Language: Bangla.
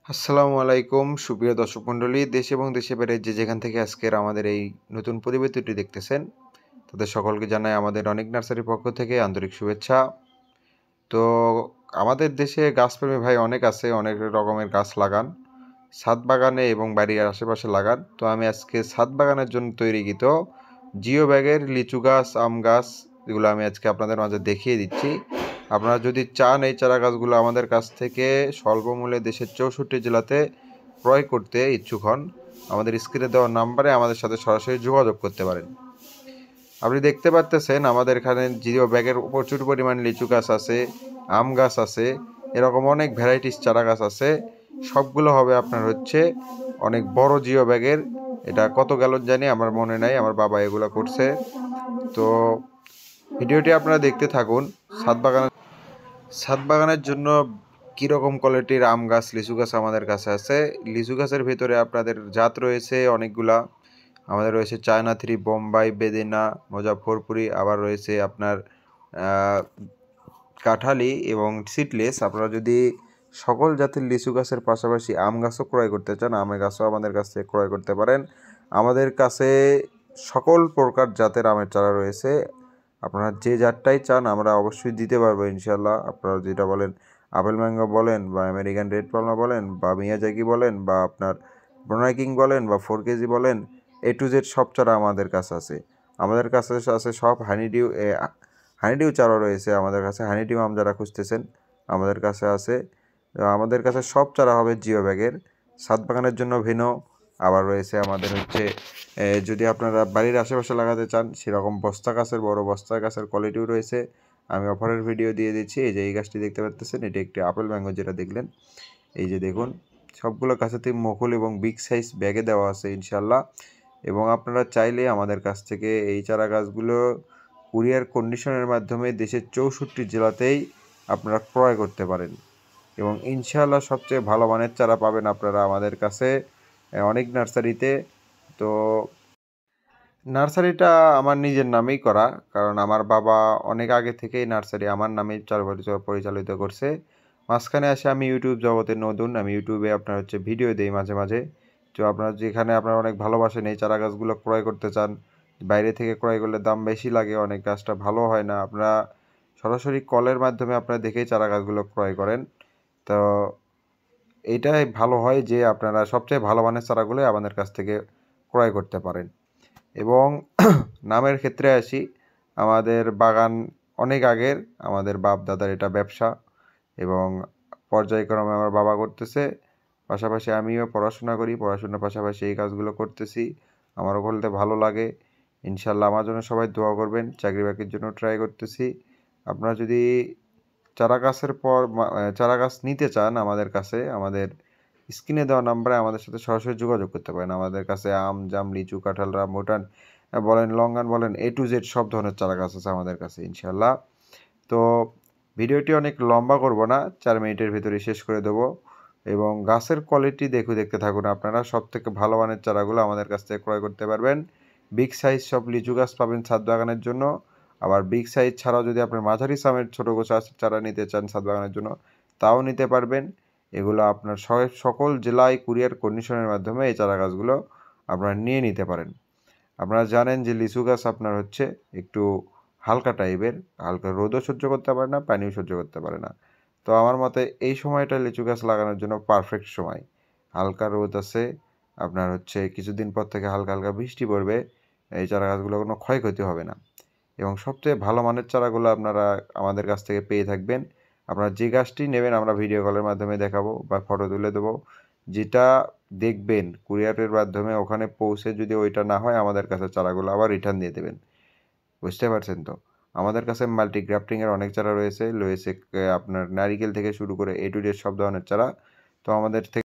আসসালামু আলাইকুম সুপ্রিয় দর্শক মণ্ডলী, দেশ এবং দেশের বাইরে যে যেখান থেকে আজকের আমাদের এই নতুন প্রতিবেদনটি দেখতেছেন তাদের সকলকে জানাই আমাদের অনেক নার্সারির পক্ষ থেকে আন্তরিক শুভেচ্ছা। তো আমাদের দেশে গাছপ্রেমী ভাই অনেক আছে, অনেক রকমের গাছ লাগান ছাদ বাগানে এবং বাড়ির আশেপাশে লাগান। তো আমি আজকে ছাদ বাগানের জন্য তৈরিকৃত জিও ব্যাগের লিচু গাছ, আম গাছ, এগুলো আমি আজকে আপনাদের মাঝে দেখিয়ে দিচ্ছি। আপনারা যদি চান এই চারা গাছগুলো আমাদের কাছ থেকে স্বল্প মূল্যে দেশের 64 জেলাতে ক্রয় করতে ইচ্ছুক হন, আমাদের স্ক্রিনে দেওয়া নাম্বারে আমাদের সাথে সরাসরি যোগাযোগ করতে পারেন। আপনি দেখতে পাচ্তেছেন আমাদের এখানে জিও ব্যাগের প্রচুর পরিমাণ লিচু গাছ আছে, আম গাছ আছে, এরকম অনেক ভ্যারাইটিস চারা গাছ আছে। সবগুলো হবে আপনার হচ্ছে অনেক বড় জিও ব্যাগের। এটা কত গ্যালন জানি আমার মনে নাই, আমার বাবা এগুলো করছে। তো ভিডিওটি আপনারা দেখতে থাকুন। ছাদ বাগানের জন্য কীরকম কোয়ালিটির আম গাছ, লিচু গাছ আমাদের কাছে আছে। লিচু গাছের ভিতরে আপনাদের জাত রয়েছে অনেকগুলা। আমাদের রয়েছে চায়না থ্রি, বোম্বাই, বেদেনা, মুজাফফরপুরি, আবার রয়েছে আপনার কাঁঠালি এবং সিডলেস। আপনারা যদি সকল জাতের লিচু গাছের পাশাপাশি আম গাছও ক্রয় করতে চান, আমের গাছও আমাদের কাছ থেকে ক্রয় করতে পারেন। আমাদের কাছে সকল প্রকার জাতের আমের চারা রয়েছে। আপনারা যে জাতটাই চান আমরা অবশ্যই দিতে পারবো ইনশাল্লাহ। আপনারা যেটা বলেন, আপেল ম্যাঙ্গো বলেন বা আমেরিকান রেড পালমা বলেন বা মিয়াজাকি বলেন বা আপনার ব্রুনাই কিং বলেন বা 4 কেজি বলেন, A to Z সব চারা আমাদের কাছে আছে। আমাদের কাছে আছে সব হানিডিউ চারা রয়েছে আমাদের কাছে। হানিডিউ আম যারা খুঁজতেছেন আমাদের কাছে আছে। আমাদের কাছে সব চারা হবে জিও ব্যাগের। ছাদ বাগানের জন্য ভিন্ন আবার রয়েছে আমাদের হচ্ছে, যদি আপনারা বাড়ির আশেপাশে লাগাতে চান সেরকম বস্তা গাছের, বড় বস্তা গাছের কোয়ালিটিও রয়েছে। আমি অফারের ভিডিও দিয়ে দিচ্ছি। এই যে এই গাছটি দেখতে পাচ্ছেন, এটি একটি আপেল ম্যাঙ্গো যেটা দেখলেন, এই যে দেখুন সবগুলো গাছেতেই মুকুল এবং বিগ সাইজ ব্যাগে দেওয়া আছে ইনশাল্লাহ। এবং আপনারা চাইলে আমাদের কাছ থেকে এই চারা গাছগুলো কুরিয়ার কন্ডিশনের মাধ্যমে দেশের 64 জেলাতেই আপনারা ক্রয় করতে পারেন এবং ইনশাআল্লাহ সবচেয়ে ভালো মানের চারা পাবেন আপনারা আমাদের কাছে অনেক নার্সারিতে। তো নার্সারিটা আমার নিজের নামেই করা, কারণ আমার বাবা অনেক আগে থেকেই নার্সারি আমার নামেই পরিচালিত করছে। মাঝখানে এসে আমি ইউটিউব জগতে নতুন, আমি ইউটিউবে আপনার হচ্ছে ভিডিও দিই মাঝে মাঝে। তো আপনারা যেখানে আপনারা অনেক ভালোবাসেন এই চারা গাছগুলো ক্রয় করতে চান, বাইরে থেকে ক্রয় করলে দাম বেশি লাগে, অনেক গাছটা ভালো হয় না, আপনারা সরাসরি কলের মাধ্যমে আপনারা দেখেই চারা গাছগুলো ক্রয় করেন। তো এইটাই ভালো হয় যে আপনারা সবচেয়ে ভালো মানের চারাগুলো আমাদের কাছ থেকে ক্রয় করতে পারেন। এবং নামের ক্ষেত্রে আসি, আমাদের বাগান অনেক আগের, আমাদের বাপ দাদার এটা ব্যবসা এবং পর্যায়ক্রমে আমার বাবা করতেছে, পাশাপাশি আমিও পড়াশোনা করি, পড়াশোনার পাশাপাশি এই কাজগুলো করতেছি। আমারও করতে ভালো লাগে। ইনশাল্লাহ আমার জন্য সবাই দোয়া করবেন, চাকরি বাকরির জন্য ট্রাই করতেছি। আপনারা যদি চারা গাছ নিতে চান আমাদের কাছে, আমাদের স্ক্রিনে দেওয়া নাম্বারে আমাদের সাথে সরাসরি যোগাযোগ করতে পারেন। আমাদের কাছে আম, জাম, লিচু, কাঁঠাল, রামবুটান বলেন, লঙ্গান বলেন, A to Z সব ধরনের চারা গাছ আছে আমাদের কাছে ইনশাল্লাহ। তো ভিডিওটি অনেক লম্বা করব না, 4 মিনিটের ভিতরে শেষ করে দেবো। এবং গাছের কোয়ালিটি দেখতে থাকুন আপনারা। সব থেকে ভালো মানের চারাগুলো আমাদের কাছ থেকে ক্রয় করতে পারবেন। বিগ সাইজ সব লিচু গাছ পাবেন ছাদ বাগানের জন্য। আবার বিগ সাইজ ছাড়াও যদি আপনি মাঝারি সামের ছোটো চারা নিতে চান ছাদ বাগানের জন্য, তাও নিতে পারবেন। এগুলো আপনার সকল জেলায় কুরিয়ার কন্ডিশনের মাধ্যমে এই চারা গাছগুলো আপনারা নিয়ে নিতে পারেন। আপনারা জানেন যে লিচু গাছ আপনার হচ্ছে একটু হালকা টাইপের, হালকা রোদও সহ্য করতে পারে না, পানিও সহ্য করতে পারে না। তো আমার মতে এই সময়টা লিচু গাছ লাগানোর জন্য পারফেক্ট সময়। হালকা রোদ আছে, আপনার হচ্ছে কিছুদিন পর থেকে হালকা হালকা বৃষ্টি পড়বে, এই চারা গাছগুলো কোনো ক্ষয়ক্ষতি হবে না এবং সবচেয়ে ভালো মানের চারাগুলো আপনারা আমাদের কাছ থেকে পেয়ে থাকবেন। আপনারা যে গাছটি নেবেন আমরা ভিডিও কলের মাধ্যমে দেখাবো বা ফটো তুলে দেবো। যেটা দেখবেন কুরিয়ারের মাধ্যমে ওখানে পৌঁছে যদি ওইটা না হয় আমাদের কাছে চারাগুলো আবার রিটার্ন দিয়ে দেবেন। বুঝতে পারছেন তো? আমাদের কাছে মাল্টি গ্রাফটিংয়ের অনেক চারা রয়েছে আপনার নারিকেল থেকে শুরু করে A to Z সব ধরনের চারা। তো আমাদের থেকে